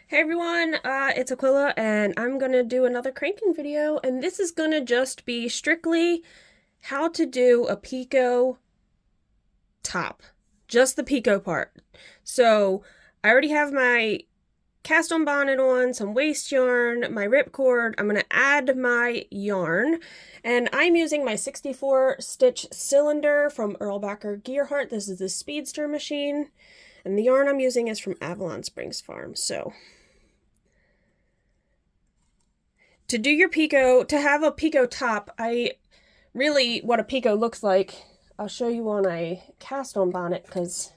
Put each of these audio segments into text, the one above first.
Hey everyone, it's Aquila and I'm gonna do another cranking video, and this is gonna just be strictly how to do a Picot top. Just the Picot part. So I already have my cast on bonnet on, some waist yarn, my ripcord. I'm gonna add my yarn, and I'm using my 64 stitch cylinder from Erlbacher Gearhart. This is the Speedster machine, and the yarn I'm using is from Avalon Springs Farm. So to do your Picot, to have a Picot top, what a Picot looks like, I'll show you on a cast on bonnet, because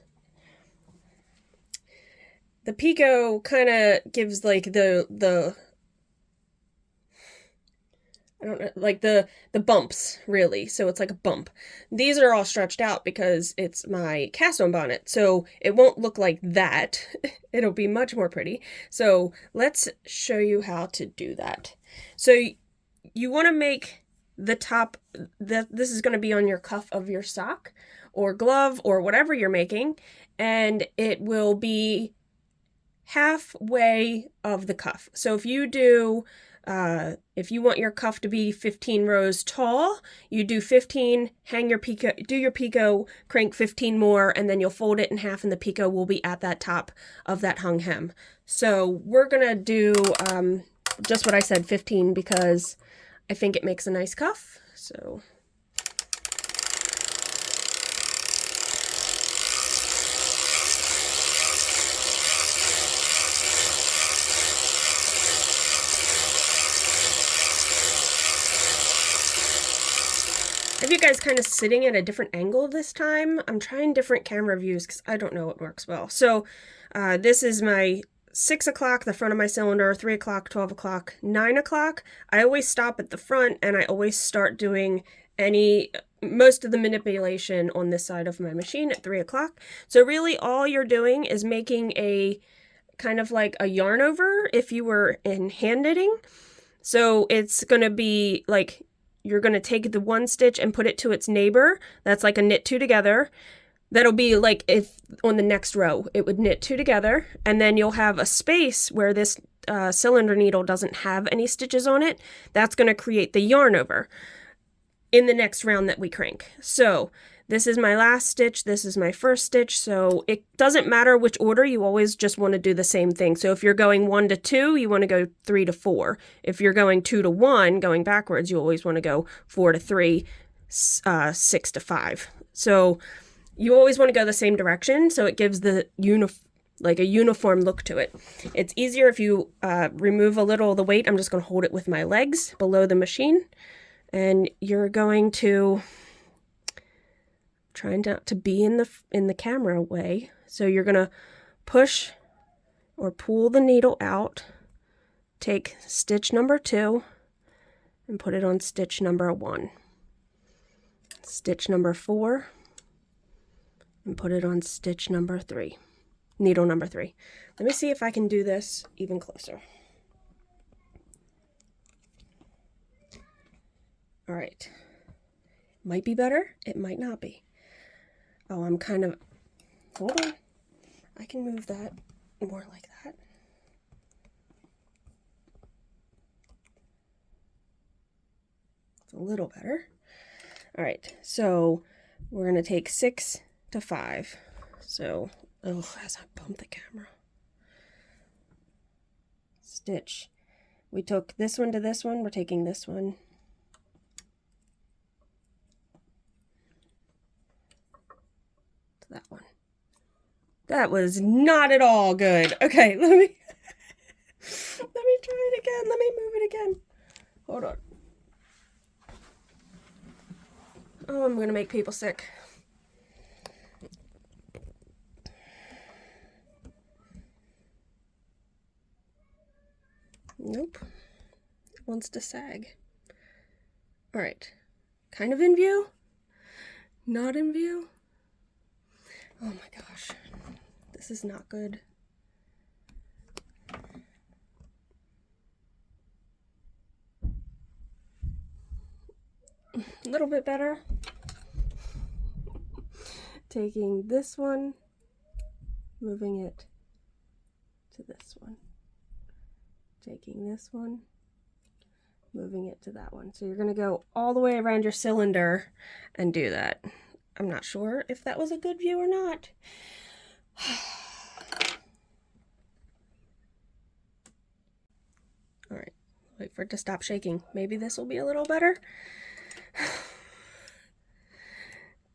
the Picot kind of gives like the I don't know, like the bumps, really. So it's like a bump. These are all stretched out because it's my cast on bonnet, so it won't look like that. It'll be much more pretty. So let's show you how to do that. So you want to make the top, this is going to be on your cuff of your sock or glove or whatever you're making, and it will be halfway of the cuff. So if you do if you want your cuff to be 15 rows tall, you do 15, hang your Picot, do your Picot, crank 15 more, and then you'll fold it in half, and the Picot will be at that top of that hung hem. So we're gonna do just what I said, 15, because I think it makes a nice cuff. So I have you guys kind of sitting at a different angle this time. I'm trying different camera views because I don't know what works well. So this is my 6 o'clock, the front of my cylinder, 3 o'clock, 12 o'clock, 9 o'clock. I always stop at the front, and I always start doing most of the manipulation on this side of my machine at 3 o'clock. So really all you're doing is making a kind of like a yarn over if you were in hand knitting. So it's going to be like, you're going to take the one stitch and put it to its neighbor. That's like a knit two together. That'll be like if on the next row it would knit two together, and then you'll have a space where this cylinder needle doesn't have any stitches on it. That's going to create the yarn over in the next round that we crank. So this is my last stitch, this is my first stitch, so it doesn't matter which order, you always just want to do the same thing. So if you're going 1 to 2, you want to go 3 to 4. If you're going 2 to 1, going backwards, you always want to go 4 to 3, 6 to 5. So you always want to go the same direction, so it gives the like a uniform look to it. It's easier if you remove a little of the weight. I'm just going to hold it with my legs below the machine, and you're going to trying not to be in the camera way. So you're gonna push or pull the needle out, take stitch number 2 and put it on stitch number 1, stitch number 4 and put it on stitch number 3, needle number 3. Let me see if I can do this even closer. All right, might be better, it might not be. Oh, I'm kind of, hold on, I can move that more like that. It's a little better. All right, so we're gonna take 6 to 5. So, oh, as I bump the camera. Stitch. We took this one to this one, we're taking this one. That one. That was not at all good. Okay, let me try it again. Let me move it again. Hold on. Oh, I'm gonna make people sick. Nope. It wants to sag. All right. Kind of in view. Not in view. Oh my gosh, this is not good. A little bit better. Taking this one, moving it to this one. taking this one, moving it to that one. So you're going to go all the way around your cylinder and do that. I'm not sure if that was a good view or not. All right, wait for it to stop shaking. Maybe this will be a little better.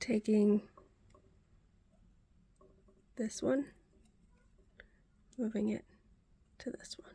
Taking this one, moving it to this one.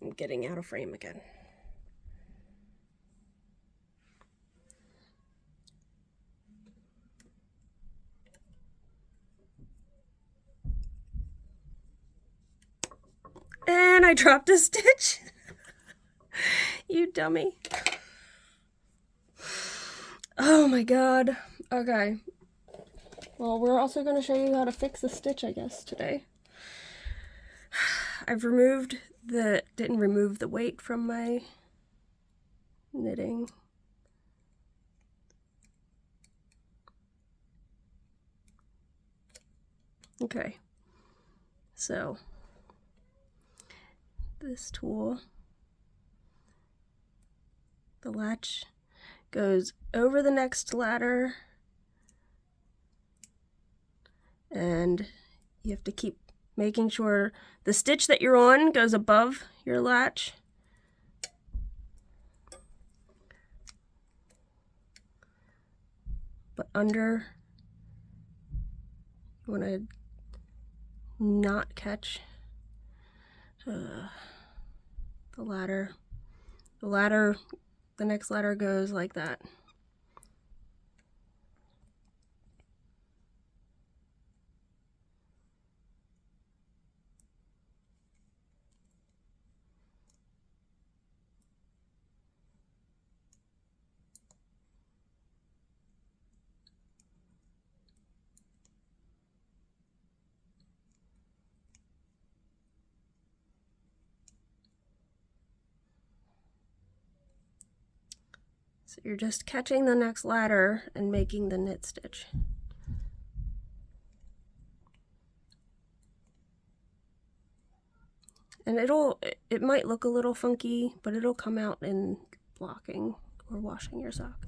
I'm getting out of frame again. And I dropped a stitch. You dummy. Oh my god. Okay. Well, we're also going to show you how to fix a stitch, I guess, today. I've didn't remove the weight from my knitting. Okay. So, this tool, the latch goes over the next ladder, and you have to keep making sure the stitch that you're on goes above your latch. But under, you want to not catch the ladder. The next ladder goes like that. So you're just catching the next ladder and making the knit stitch. And it might look a little funky, but it'll come out in blocking or washing your sock.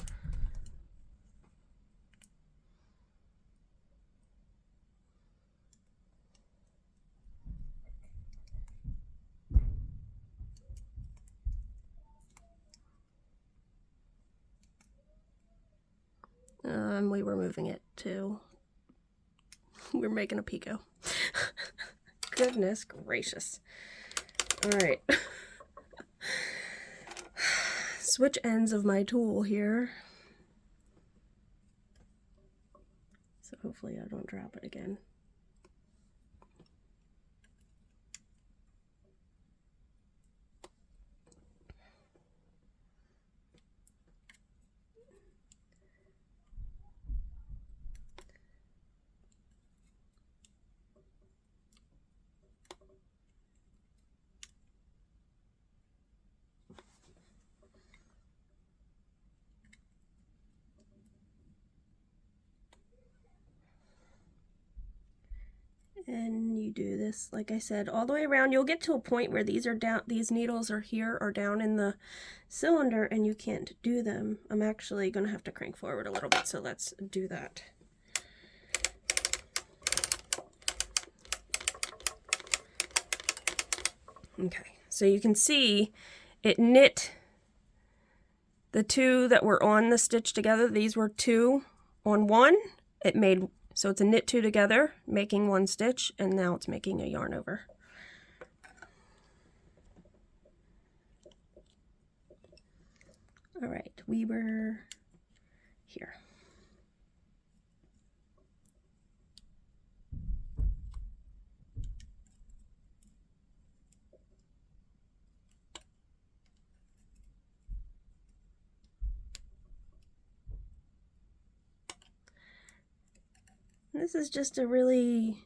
We were moving it to, we're making a picot. Goodness gracious. All right. Switch ends of my tool here. So hopefully I don't drop it again. And you do this, like I said, all the way around. You'll get to a point where these needles are here or down in the cylinder and you can't do them. I'm actually gonna have to crank forward a little bit, so let's do that. Okay, so you can see it knit the two that were on the stitch together. These were two on one. It made, so it's a knit two together, making one stitch, and now it's making a yarn over. All right, we were here. This is just a really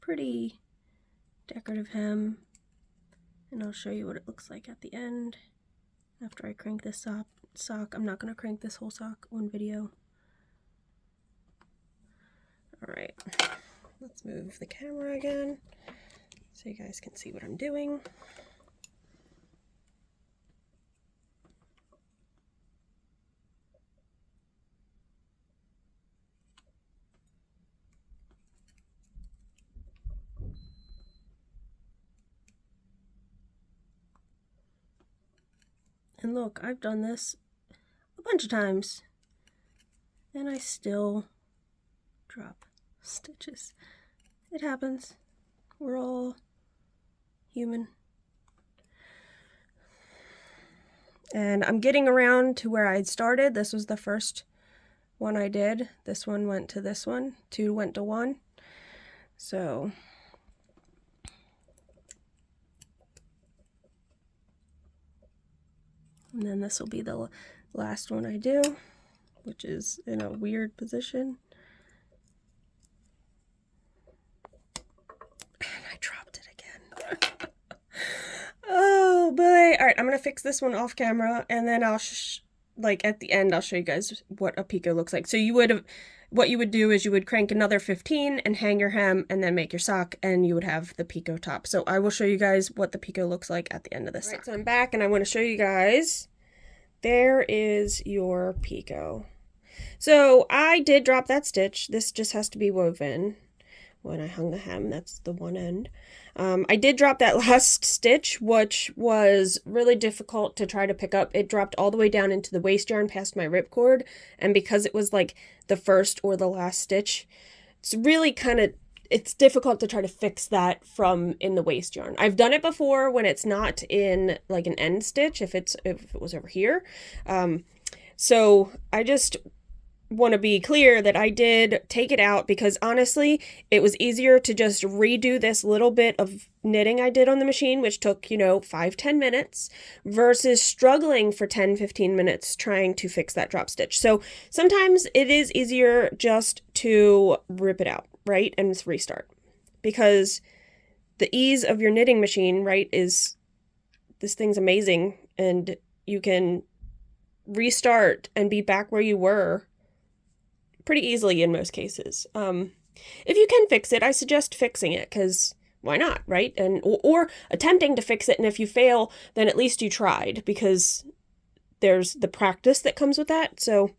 pretty decorative hem, and I'll show you what it looks like at the end after I crank this sock. I'm not going to crank this whole sock on video. Alright, let's move the camera again so you guys can see what I'm doing. And look, I've done this a bunch of times, and I still drop stitches. It happens. We're all human. And I'm getting around to where I'd started. This was the first one I did. This one went to this one. 2 went to 1. So and then this will be the last one I do, which is in a weird position. And I dropped it again. Oh boy. Alright, I'm going to fix this one off camera, and then I'll, like at the end, I'll show you guys what a picot looks like. So what you would do is you would crank another 15 and hang your hem and then make your sock, and you would have the picot top. So I will show you guys what the picot looks like at the end of this. Alright, so I'm back and I want to show you guys. There is your picot. So I did drop that stitch. This just has to be woven. When I hung the hem, that's the one end. I did drop that last stitch, which was really difficult to try to pick up. It dropped all the way down into the waist yarn past my ripcord, and because it was like the first or the last stitch, it's really it's difficult to try to fix that from in the waist yarn. I've done it before when it's not in like an end stitch, if it was over here. So I just want to be clear that I did take it out because honestly it was easier to just redo this little bit of knitting I did on the machine, which took 5-10 minutes, versus struggling for 10-15 minutes trying to fix that drop stitch. So sometimes it is easier just to rip it out, right, and restart, because the ease of your knitting machine, right, is this thing's amazing, and you can restart and be back where you were pretty easily in most cases. If you can fix it, I suggest fixing it, because why not, right? And or attempting to fix it, and if you fail, then at least you tried, because there's the practice that comes with that. So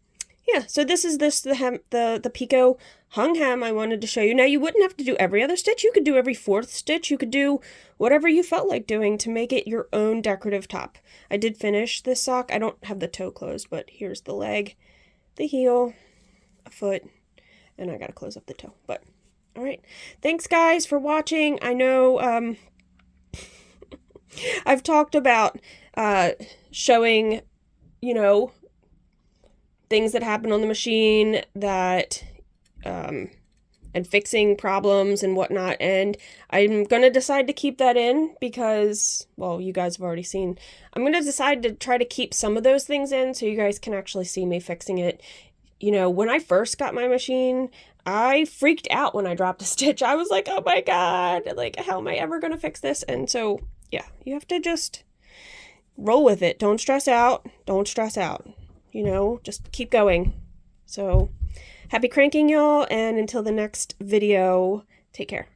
yeah, so this is the picot hung hem I wanted to show you. Now you wouldn't have to do every other stitch. You could do every 4th stitch. You could do whatever you felt like doing to make it your own decorative top. I did finish this sock. I don't have the toe closed, but here's the leg, the heel, a foot, and I gotta close up the toe. But all right, thanks guys for watching. I know I've talked about showing things that happen on the machine that and fixing problems and whatnot, and I'm gonna decide to keep that in because, well, you guys have already seen. I'm gonna decide to try to keep some of those things in so you guys can actually see me fixing it. When I first got my machine, I freaked out when I dropped a stitch. I was like, oh my god, like, how am I ever going to fix this? And so, yeah, you have to just roll with it. Don't stress out. Don't stress out. Just keep going. So, happy cranking, y'all, and until the next video, take care.